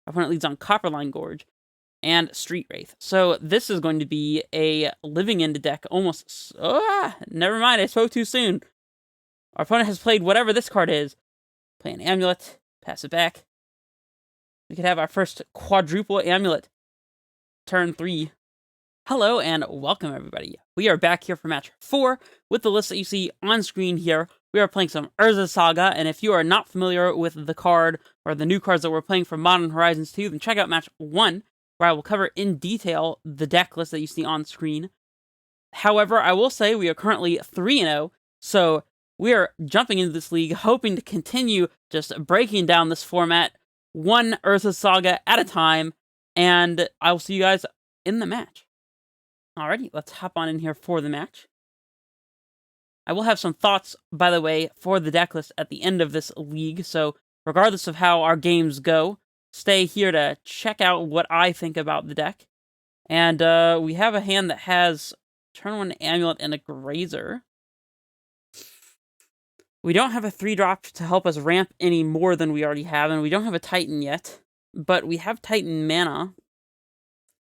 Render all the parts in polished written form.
Our opponent leads on Copperline Gorge and Street Wraith. So this is going to be a living end deck almost... never mind, I spoke too soon. Our opponent has played whatever this card is. Play an Amulet, pass it back. We could have our first quadruple Amulet. Turn 3. Hello and welcome everybody. We are back here for match 4 with the list that you see on screen here. We are playing some Urza Saga, and if you are not familiar with the card or the new cards that we're playing for Modern Horizons 2, then check out match 1, where I will cover in detail the deck list that you see on screen. However, I will say we are currently 3-0, so we are jumping into this league hoping to continue just breaking down this format one Urza Saga at a time, and I will see you guys in the match. Alrighty, let's hop on in here for the match. I will have some thoughts, by the way, for the deck list at the end of this league, so regardless of how our games go, stay here to check out what I think about the deck. And we have a hand that has turn 1 Amulet and a Grazer. We don't have a 3-drop to help us ramp any more than we already have, and we don't have a Titan yet, but we have Titan mana.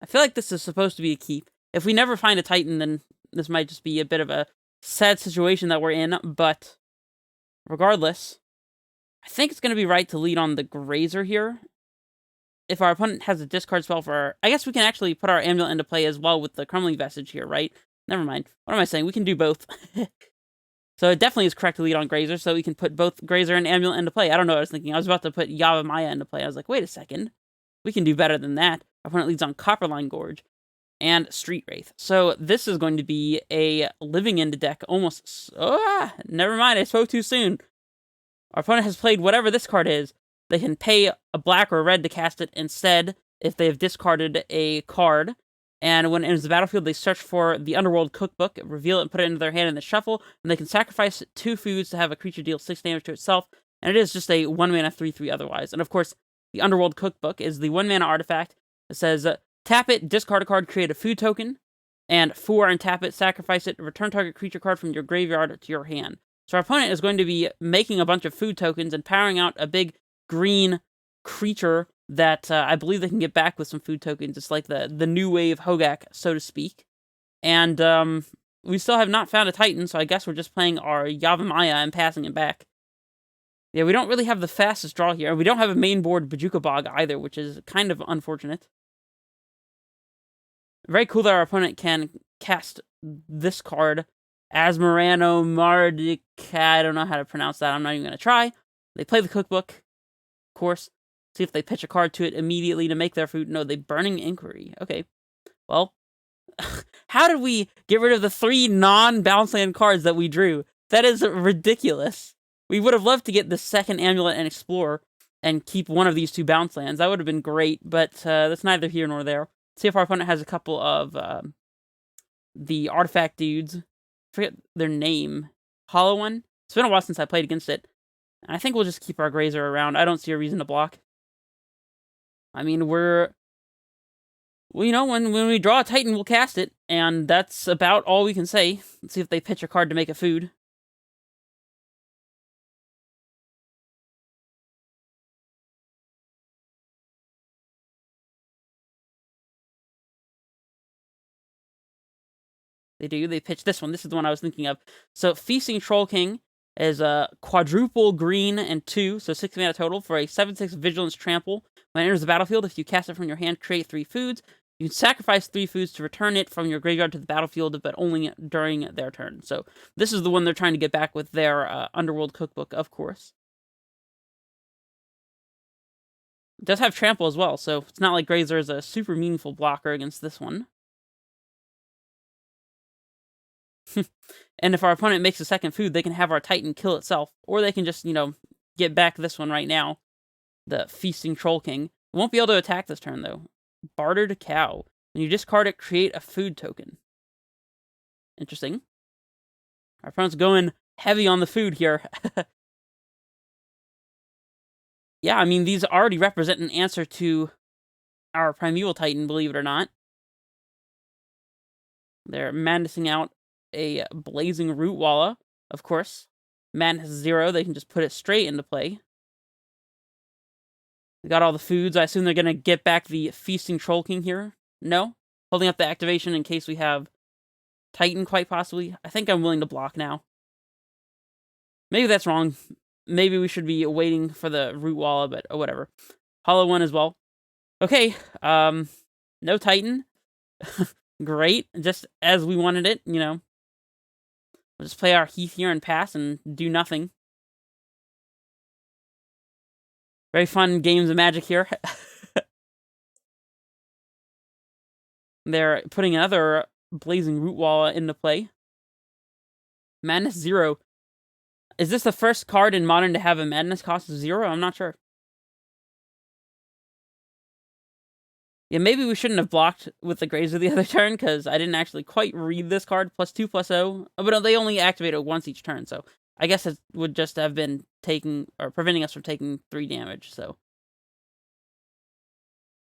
I feel like this is supposed to be a keep. If we never find a Titan, then this might just be a bit of a sad situation that we're in, but regardless, I think it's going to be right to lead on the Grazer here. If our opponent has a discard spell for... I guess we can actually put our Amulet into play as well with the Crumbling Vestige here, right? Never mind. What am I saying? We can do both. So it definitely is correct to lead on Grazer, so we can put both Grazer and Amulet into play. I don't know what I was thinking. I was about to put Yavimaya into play. I was like, wait a second. We can do better than that. Our opponent leads on Copperline Gorge and Street Wraith. So this is going to be a living end deck almost... never mind, I spoke too soon. Our opponent has played whatever this card is. They can pay a black or a red to cast it instead if they have discarded a card. And when it enters the battlefield, they search for the Underworld Cookbook, reveal it, and put it into their hand in the shuffle, and they can sacrifice 2 foods to have a creature deal 6 damage to itself, and it is just a 1-mana 3/3 otherwise. And of course, the Underworld Cookbook is the 1-mana artifact that says... tap it, discard a card, create a food token, and 4 untap it, sacrifice it, return target creature card from your graveyard to your hand. So our opponent is going to be making a bunch of food tokens and powering out a big green creature that I believe they can get back with some food tokens. It's like the new wave Hogak, so to speak. And we still have not found a Titan, so I guess we're just playing our Yavimaya and passing it back. Yeah, we don't really have the fastest draw here. We don't have a main board Bajuka Bog either, which is kind of unfortunate. Very cool that our opponent can cast this card, Asmorano Mardika. I don't know how to pronounce that. I'm not even going to try. They play the cookbook, of course. See if they pitch a card to it immediately to make their food. No, they Burning Inquiry. Okay. Well, how did we get rid of the 3 non-bounce land cards that we drew? That is ridiculous. We would have loved to get the second Amulet and Explorer and keep one of these 2 bounce lands. That would have been great, but that's neither here nor there. See if our opponent has a couple of the artifact dudes. I forget their name. Hollow one? It's been a while since I played against it. I think we'll just keep our Grazer around. I don't see a reason to block. I mean, well, you know, when we draw a Titan, we'll cast it. And that's about all we can say. Let's see if they pitch a card to make a food. They do. They pitch this one. This is the one I was thinking of. So, Feasting Troll King is a quadruple green and 2, so 6 mana total for a 7/6 Vigilance Trample. When it enters the battlefield, if you cast it from your hand, create 3 foods. You can sacrifice 3 foods to return it from your graveyard to the battlefield, but only during their turn. So, this is the one they're trying to get back with their Underworld Cookbook, of course. It does have Trample as well, so it's not like Grazer is a super meaningful blocker against this one. And if our opponent makes a second food, they can have our Titan kill itself. Or they can just, you know, get back this one right now. The Feasting Troll King. Won't be able to attack this turn, though. Bartered Cow. When you discard it, create a food token. Interesting. Our opponent's going heavy on the food here. Yeah, I mean, these already represent an answer to our Primeval Titan, believe it or not. They're madnessing out a Blazing Rootwalla, of course. Madness 0, they can just put it straight into play. We got all the foods. I assume they're going to get back the Feasting Troll King here. No? Holding up the activation in case we have Titan, quite possibly. I think I'm willing to block now. Maybe that's wrong. Maybe we should be waiting for the Root Walla, but whatever. Hollow one as well. Okay, no Titan. Great, just as we wanted it, you know. We'll just play our Heath here and pass and do nothing. Very fun games of Magic here. They're putting another Blazing Root Walla into play. Madness 0. Is this the first card in Modern to have a Madness cost of 0? I'm not sure. Yeah, maybe we shouldn't have blocked with the Grazer the other turn, because I didn't actually quite read this card. +2/+0. But they only activate it once each turn, so I guess it would just have been taking, or preventing us from taking 3 damage, so.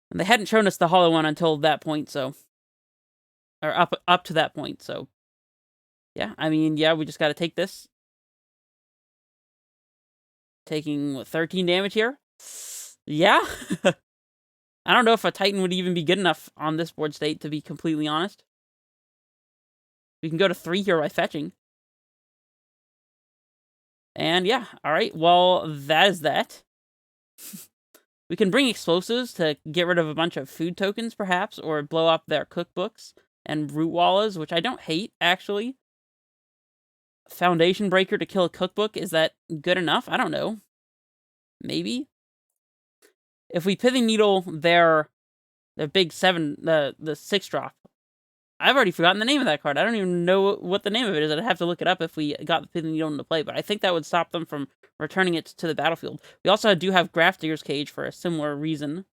And they hadn't shown us the Hollow one until that point, so. Or up to that point, so. Yeah, I mean, yeah, we just gotta take this. Taking, what, 13 damage here? Yeah? I don't know if a Titan would even be good enough on this board state, to be completely honest. We can go to 3 here by fetching. And yeah, alright, well, that is that. We can bring explosives to get rid of a bunch of food tokens, perhaps, or blow up their cookbooks and root wallas, which I don't hate, actually. Foundation Breaker to kill a cookbook, is that good enough? I don't know. Maybe? If we Pithy Needle their big 7, the 6-drop, I've already forgotten the name of that card. I don't even know what the name of it is. I'd have to look it up if we got the Pithy Needle into play, but I think that would stop them from returning it to the battlefield. We also do have Grafdigger's Cage for a similar reason.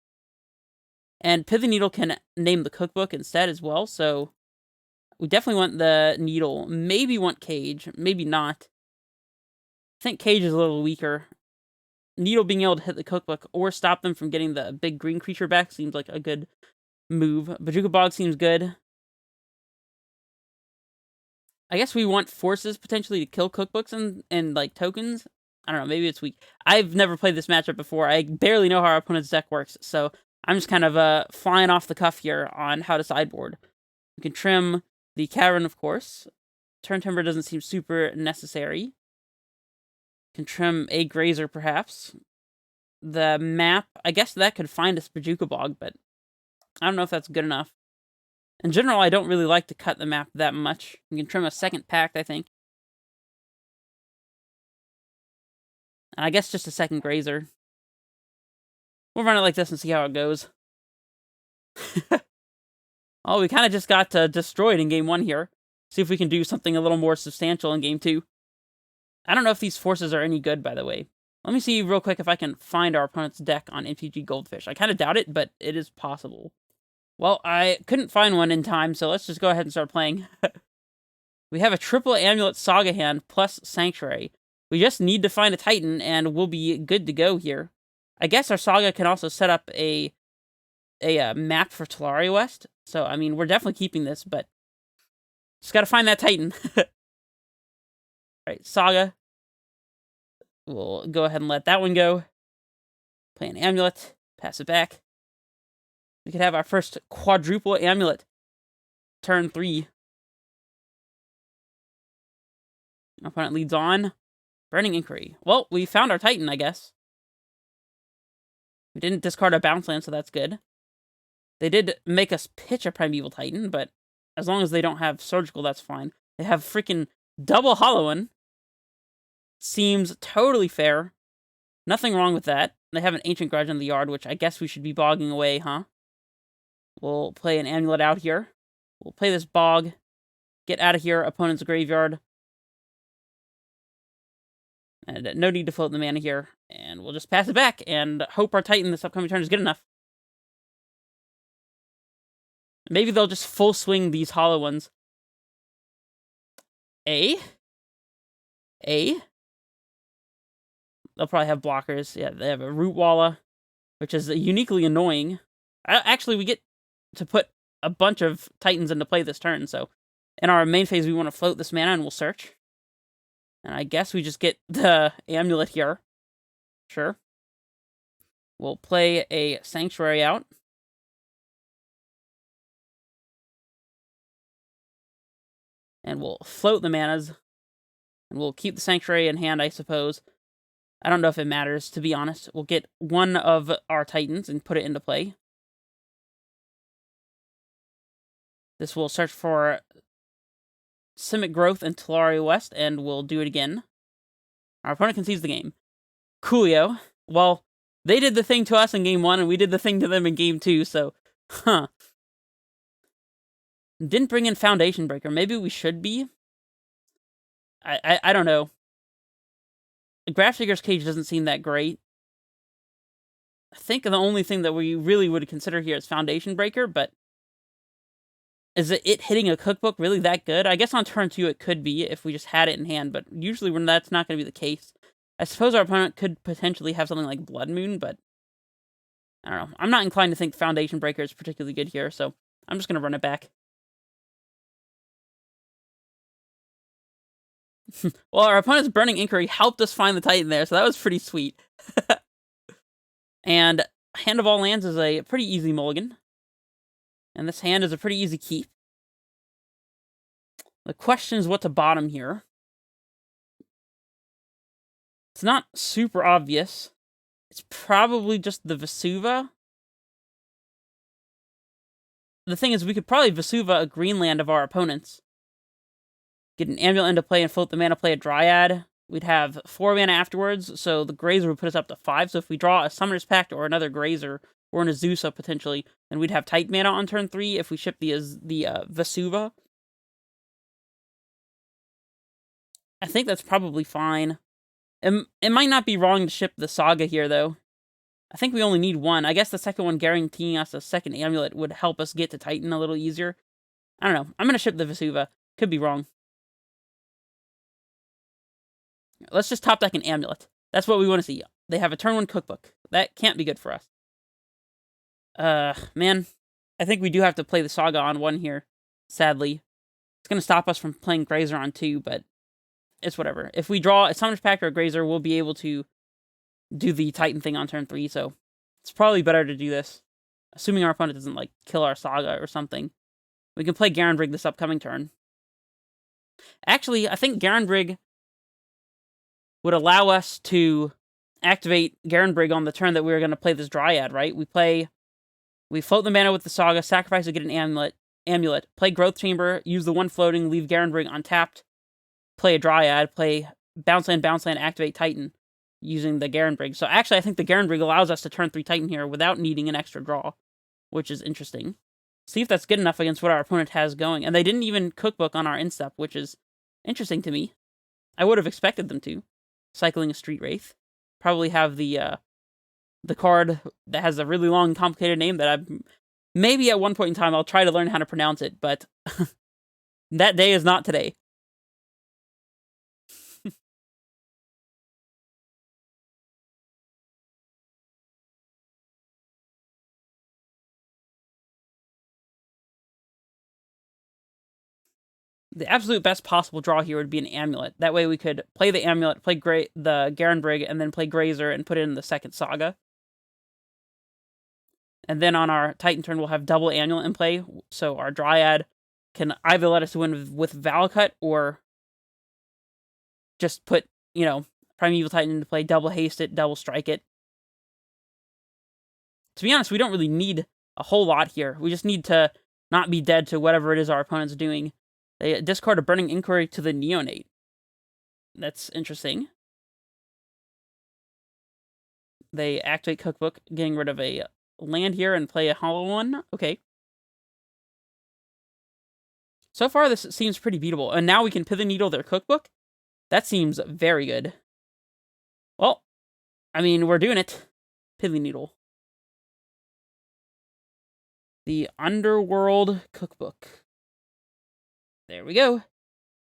And Pithy Needle can name the cookbook instead as well, so we definitely want the Needle. Maybe want Cage, maybe not. I think Cage is a little weaker. Needle being able to hit the cookbook or stop them from getting the big green creature back seems like a good move. Bojuka Bog seems good. I guess we want forces potentially to kill cookbooks and like tokens. I don't know, maybe it's weak. I've never played this matchup before. I barely know how our opponent's deck works, so I'm just kind of flying off the cuff here on how to sideboard. We can trim the Cavern, of course. Turn Timber doesn't seem super necessary. Can trim a Grazer, perhaps. The map, I guess that could find us Bojuka Bog, but I don't know if that's good enough. In general, I don't really like to cut the map that much. You can trim a second Pact, I think. And I guess just a second Grazer. We'll run it like this and see how it goes. Oh, we kind of just got destroyed in game 1 here. See if we can do something a little more substantial in game 2. I don't know if these forces are any good, by the way. Let me see real quick if I can find our opponent's deck on MTG Goldfish. I kind of doubt it, but it is possible. Well, I couldn't find one in time, so let's just go ahead and start playing. We have a triple Amulet Saga hand plus Sanctuary. We just need to find a Titan, and we'll be good to go here. I guess our Saga can also set up a map for Talaria West. So, I mean, we're definitely keeping this, but just gotta find that Titan. Alright, Saga. We'll go ahead and let that one go. Play an Amulet. Pass it back. We could have our first quadruple Amulet. Turn 3. Opponent leads on. Burning Inquiry. Well, we found our Titan, I guess. We didn't discard our Bounce Land, so that's good. They did make us pitch a Primeval Titan, but as long as they don't have Surgical, that's fine. They have freaking double Hollow one. Seems totally fair. Nothing wrong with that. They have an Ancient Grudge in the yard, which I guess we should be bogging away, huh? We'll play an Amulet out here. We'll play this Bog. Get out of here, opponent's graveyard. And no need to float the mana here. And we'll just pass it back and hope our Titan this upcoming turn is good enough. Maybe they'll just full swing these Hollow ones. They'll probably have blockers. Yeah, they have a Root Walla, which is uniquely annoying. Actually, we get to put a bunch of Titans into play this turn, so in our main phase, we want to float this mana and we'll search. And I guess we just get the Amulet here. Sure. We'll play a Sanctuary out. And we'll float the manas. And we'll keep the Sanctuary in hand, I suppose. I don't know if it matters, to be honest. We'll get one of our Titans and put it into play. This will search for Simic Growth and Talaria West, and we'll do it again. Our opponent concedes the game. Coolio. Well, they did the thing to us in game 1, and we did the thing to them in game 2, so... Huh. Didn't bring in Foundation Breaker. Maybe we should be? I don't know. The Grafdigger's Cage doesn't seem that great. I think the only thing that we really would consider here is Foundation Breaker, but... Is it hitting a cookbook really that good? I guess on turn 2 it could be if we just had it in hand, but usually when that's not going to be the case. I suppose our opponent could potentially have something like Blood Moon, but... I don't know. I'm not inclined to think Foundation Breaker is particularly good here, so I'm just going to run it back. Well, our opponent's Burning Inquiry helped us find the Titan there, so that was pretty sweet. And Hand of All Lands is a pretty easy mulligan. And this hand is a pretty easy keep. The question is what to bottom here. It's not super obvious. It's probably just the Vesuva. The thing is, we could probably Vesuva a green land of our opponents. Get an Amulet into play and float the mana, play a Dryad. We'd have 4 mana afterwards, so the Grazer would put us up to 5. So if we draw a Summoner's Pact or another Grazer, or an Azusa potentially, then we'd have Titan mana on turn 3 if we ship the Vesuva. I think that's probably fine. It might not be wrong to ship the Saga here, though. I think we only need one. I guess the second one guaranteeing us a second Amulet would help us get to Titan a little easier. I don't know. I'm going to ship the Vesuva. Could be wrong. Let's just top deck an Amulet. That's what we want to see. They have a turn 1 cookbook. That can't be good for us. Man. I think we do have to play the Saga on 1 here. Sadly. It's going to stop us from playing Grazer on 2, but it's whatever. If we draw a Summoner's Pact or a Grazer, we'll be able to do the Titan thing on turn 3, so it's probably better to do this. Assuming our opponent doesn't, like, kill our Saga or something. We can play Garenbrig this upcoming turn. Actually, I think Garenbrig would allow us to activate Garenbrig on the turn that we were going to play this Dryad, right? We float the mana with the Saga, sacrifice to get an Amulet, play Growth Chamber, use the 1 floating, leave Garenbrig untapped, play a Dryad, play bounce land, activate Titan, using the Garenbrig. So actually, I think the Garenbrig allows us to turn 3 Titan here without needing an extra draw, which is interesting. See if that's good enough against what our opponent has going. And they didn't even cookbook on our instep, which is interesting to me. I would have expected them to. Cycling a Street Wraith. Probably have the card that has a really long, complicated name that maybe at one point in time I'll try to learn how to pronounce it, but that day is not today. The absolute best possible draw here would be an Amulet. That way we could play the Amulet, play the Garenbrig, and then play Grazer and put it in the second Saga. And then on our Titan turn, we'll have double Amulet in play, so our Dryad can either let us win with Valakut or just put, Primeval Titan into play, double haste it, double strike it. To be honest, we don't really need a whole lot here. We just need to not be dead to whatever it is our opponent's doing. They discard a Burning Inquiry to the Neonate. That's interesting. They activate Cookbook, getting rid of a land here and play a hollow one. Okay. So far, this seems pretty beatable. And now we can Pithing Needle their Cookbook? That seems very good. Well, I mean, we're doing it. Pithing Needle. The Underworld Cookbook. There we go.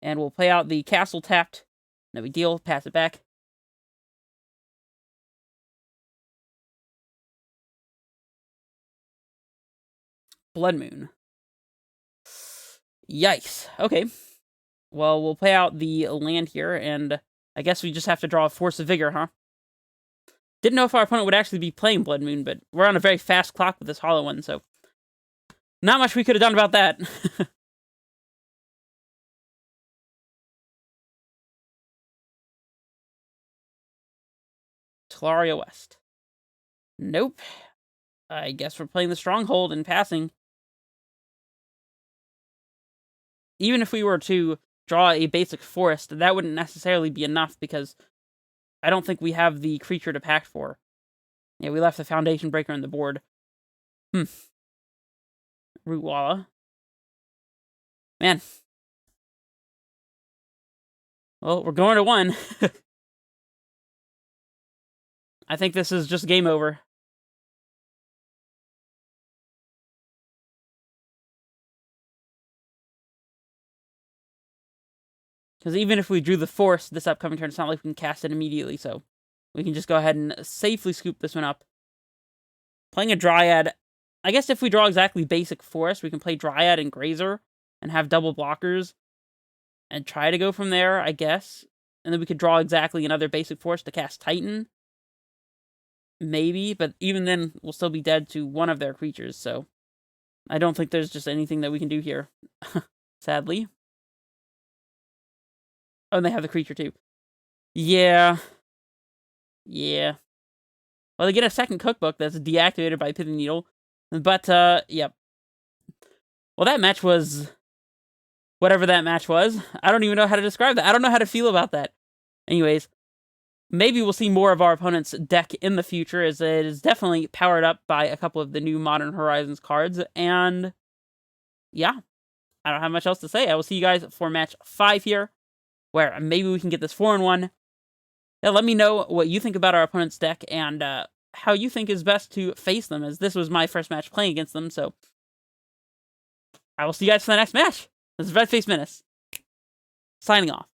And we'll play out the castle tapped. No big deal. Pass it back. Blood Moon. Yikes. Okay. Well, we'll play out the land here, and I guess we just have to draw a Force of Vigor, huh? Didn't know if our opponent would actually be playing Blood Moon, but we're on a very fast clock with this hollow one, so not much we could have done about that. Talaria West. Nope. I guess we're playing the Stronghold and passing. Even if we were to draw a basic forest, that wouldn't necessarily be enough because I don't think we have the creature to pact for. Yeah, we left the Foundation Breaker on the board. Rootwalla. Man. Well, we're going to 1. I think this is just game over. Because even if we drew the Force this upcoming turn, it's not like we can cast it immediately, so we can just go ahead and safely scoop this one up. Playing a Dryad, I guess if we draw exactly basic Forest, we can play Dryad and Grazer and have double blockers and try to go from there, I guess. And then we could draw exactly another basic Forest to cast Titan. Maybe, but even then, we'll still be dead to one of their creatures, so I don't think there's just anything that we can do here. Sadly. Oh, and they have the creature too. Yeah. Yeah. Well, they get a second cookbook that's deactivated by Pithing Needle. But, yep. Well, that match was whatever that match was. I don't even know how to describe that. I don't know how to feel about that. Anyways, maybe we'll see more of our opponent's deck in the future, as it is definitely powered up by a couple of the new Modern Horizons cards. And, yeah. I don't have much else to say. I will see you guys for match 5 here, where maybe we can get this 4-1. Yeah, let me know what you think about our opponent's deck and how you think is best to face them, as this was my first match playing against them, so I will see you guys for the next match. This is Red Face Menace, signing off.